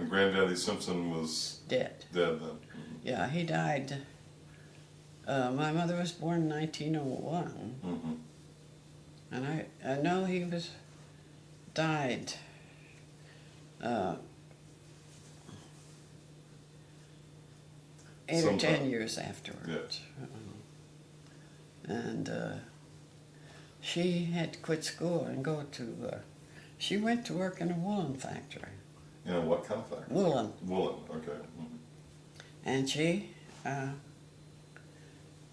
And Granddaddy Simpson was dead. dead then. Yeah, he died. My mother was born in 1901, and I know he died 8 or 10 years afterwards. And she had to quit school and go to, she went to work in a woolen factory. You know, what kind of factory? Woolen. Woolen, okay. And she, there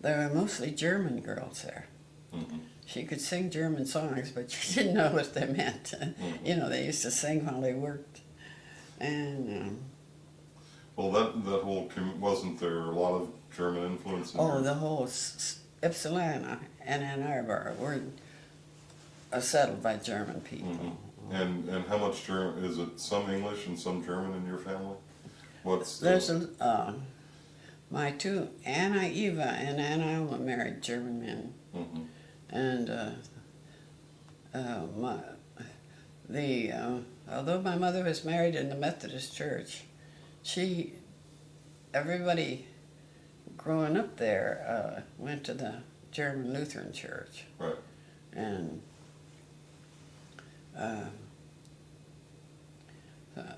were mostly German girls there. She could sing German songs, but she didn't know what they meant. You know, they used to sing while they worked. And well, that whole wasn't there a lot of German influence? In the whole Ypsilanti and Ann Arbor were settled by German people. And how much German is it? Some English and some German in your family? What's there's my two Anna Eva and Anna Alma married German men, and although my mother was married in the Methodist Church, everybody growing up there went to the German Lutheran Church. Right. And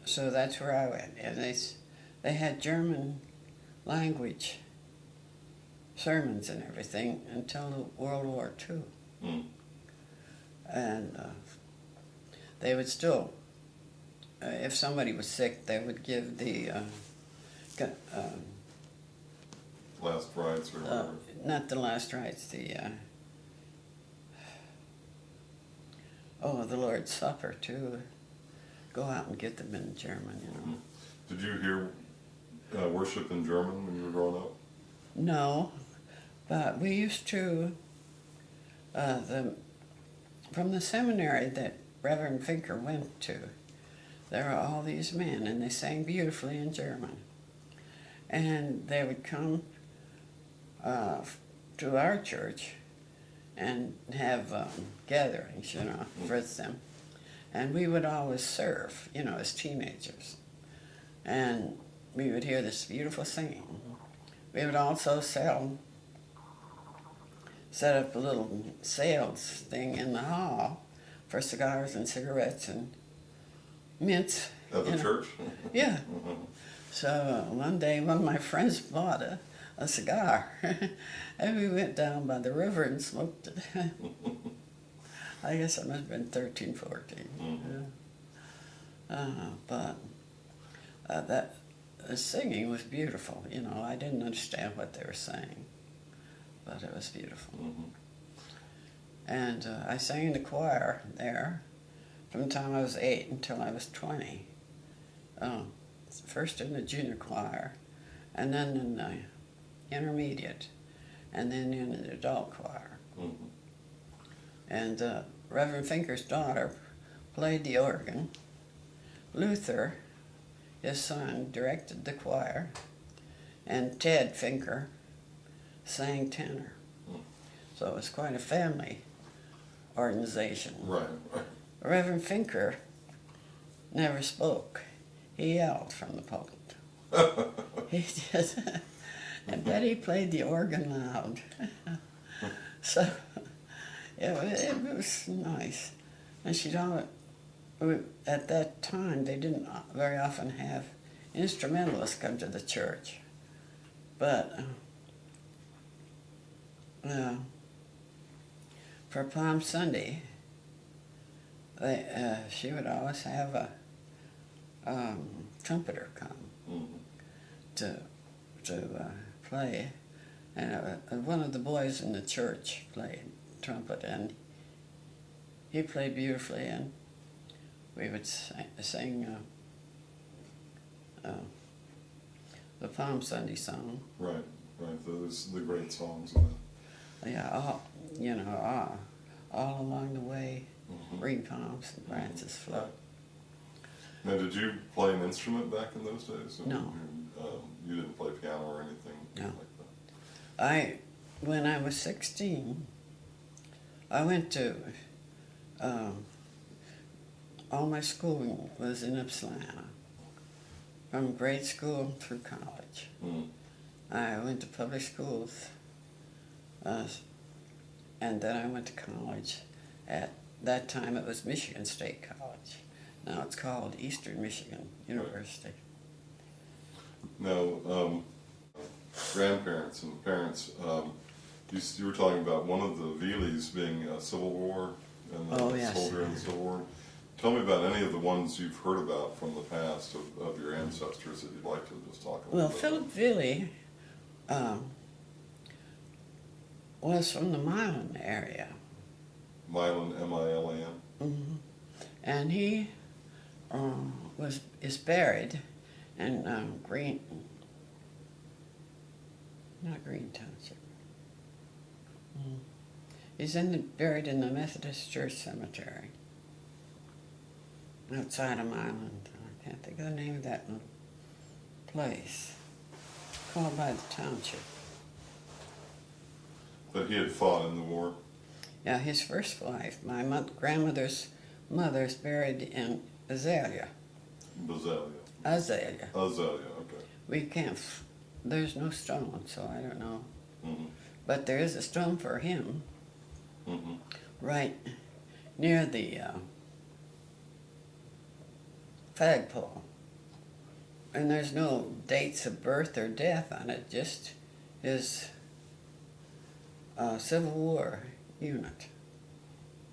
so that's where I went. And they had German language sermons and everything until World War II. And they would still, if somebody was sick, they would give the last rites or whatever. Not the last rites, the the Lord's Supper too. Go out and get them in German, you know. Did you hear worship in German when you were growing up? No, but we used to, from the seminary that Reverend Finker went to, there were all these men, and they sang beautifully in German. And they would come to our church and have gatherings, you know, with them. And we would always serve, you know, as teenagers. And we would hear this beautiful singing. We would also set up a little sales thing in the hall for cigars and cigarettes and mints. At the church? Yeah. So one day, one of my friends bought a cigar, and we went down by the river and smoked it. I guess I must have been 13, 14. But the singing was beautiful. You know, I didn't understand what they were saying, but it was beautiful. And I sang in the choir there from the time I was 8 until I was 20. First in the junior choir, and then in the intermediate, and then in the adult choir. And Reverend Finker's daughter played the organ. Luther, his son, directed the choir, and Ted Finker sang tenor. So it was quite a family organization. Right. Reverend Finker never spoke. He yelled from the pulpit. He did. And Betty played the organ loud. So it was nice. And she'd always, at that time, they didn't very often have instrumentalists come to the church. But for Palm Sunday, she would always have a trumpeter come to play, and one of the boys in the church played trumpet, and he played beautifully, and we would sing the Palm Sunday song. Right. Those the great songs of that. Yeah, all along the way, green palms and branches float. Now, did you play an instrument back in those days? No. You didn't play piano or anything No. like that? When I was 16, I went to, all my schooling was in Ypsilanti. from grade school through college. Mm. I went to public schools, and then I went to college. At that time, it was Michigan State College. Now it's called Eastern Michigan University. Now, grandparents and parents, you were talking about one of the Vealeys being a Civil War and a Oh, yes. soldier in the Civil War. Tell me about any of the ones you've heard about from the past of your ancestors that you'd like to just talk about. Well, Philip Vealey was from the Milan area. Milan, M-I-L-A-N? Mm-hmm. And he is buried in Green Township. He's buried in the Methodist Church Cemetery outside of Milan. I can't think of the name of that little place. Called by the township. That he had fought in the war? Yeah, his first wife, my grandmother's mother, is buried in Azalea. Azalea, okay. We can't, there's no stone, so I don't know. Mm-hmm. But there is a stone for him Mm-hmm. right near the flagpole. And there's no dates of birth or death on it, just his Civil War unit.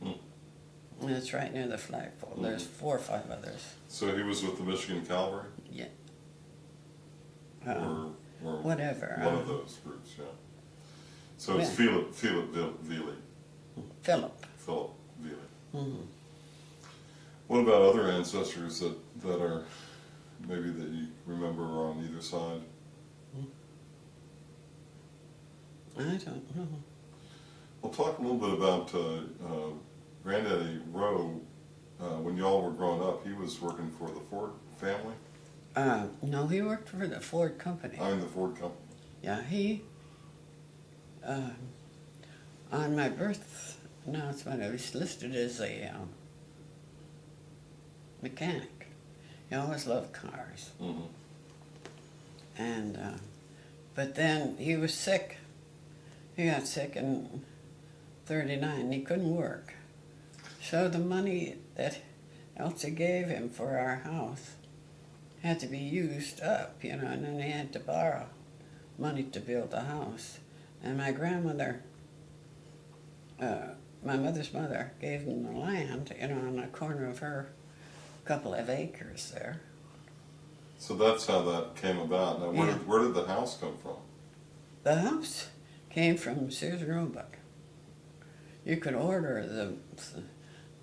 Mm. And it's right near the flagpole. Mm-hmm. There's 4 or 5 others. So he was with the Michigan Cavalry? Yeah. Or Whatever. one of those groups, yeah. So it's Yeah. Philip Vealey. Philip. Philip Vealey. Mm-hmm. What about other ancestors that are maybe that you remember on either side? I don't know. We'll talk a little bit about Granddaddy Rowe. When y'all were growing up, he was working for the Ford family? No, he worked for the Ford Company. I'm the Ford company. Yeah, he, on my birth announcement, I was listed as a mechanic. He always loved cars. Mm-hmm. And, but then he was sick. He got sick in 39 and he couldn't work. So the money that Elsie gave him for our house had to be used up, and then he had to borrow money to build the house. And my grandmother, my mother's mother, gave him the land, on the corner of her couple of acres there. So that's how that came about. Now, where did the house come from? The house came from Sears and Roebuck. You could order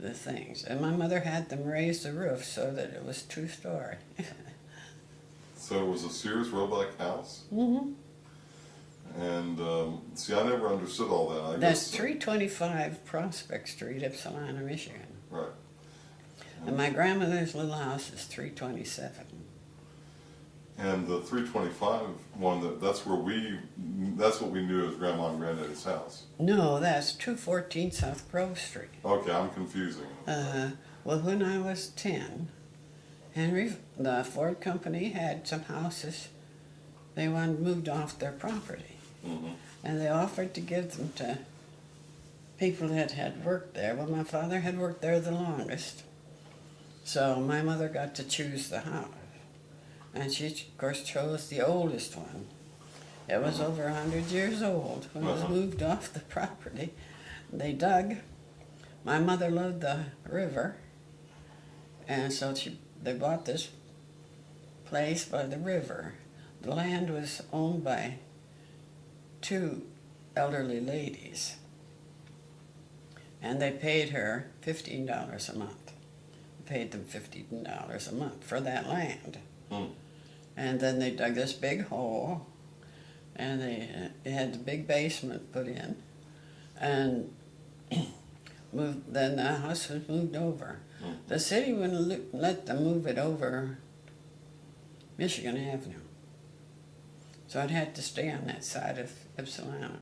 the things, and my mother had them raise the roof so that it was 2-story. So it was a Sears Roebuck house? Mm-hmm. And see, I never understood all that. That's 325 Prospect Street, Ypsilanti, Michigan. Right. And my grandmother's little house is 327. And the 325 one, that's what we knew as Grandma and Granddaddy's house. No, that's 214 South Grove Street. Okay, I'm confusing. Well, when I was 10, the Ford Company had some houses they wanted moved off their property. Mm-hmm. And they offered to give them to people that had worked there. Well, my father had worked there the longest. So my mother got to choose the house. And she, of course, chose the oldest one. It was over 100 years old when it was moved off the property. They dug. My mother loved the river. And so they bought this place by the river. The land was owned by 2 elderly ladies. And they paid her $15 a month. Paid them $15 a month for that land. Mm. And then they dug this big hole, and they had the big basement put in, and then the house was moved over. Mm. The city wouldn't let them move it over Michigan Avenue. So it had to stay on that side of Ypsilanti.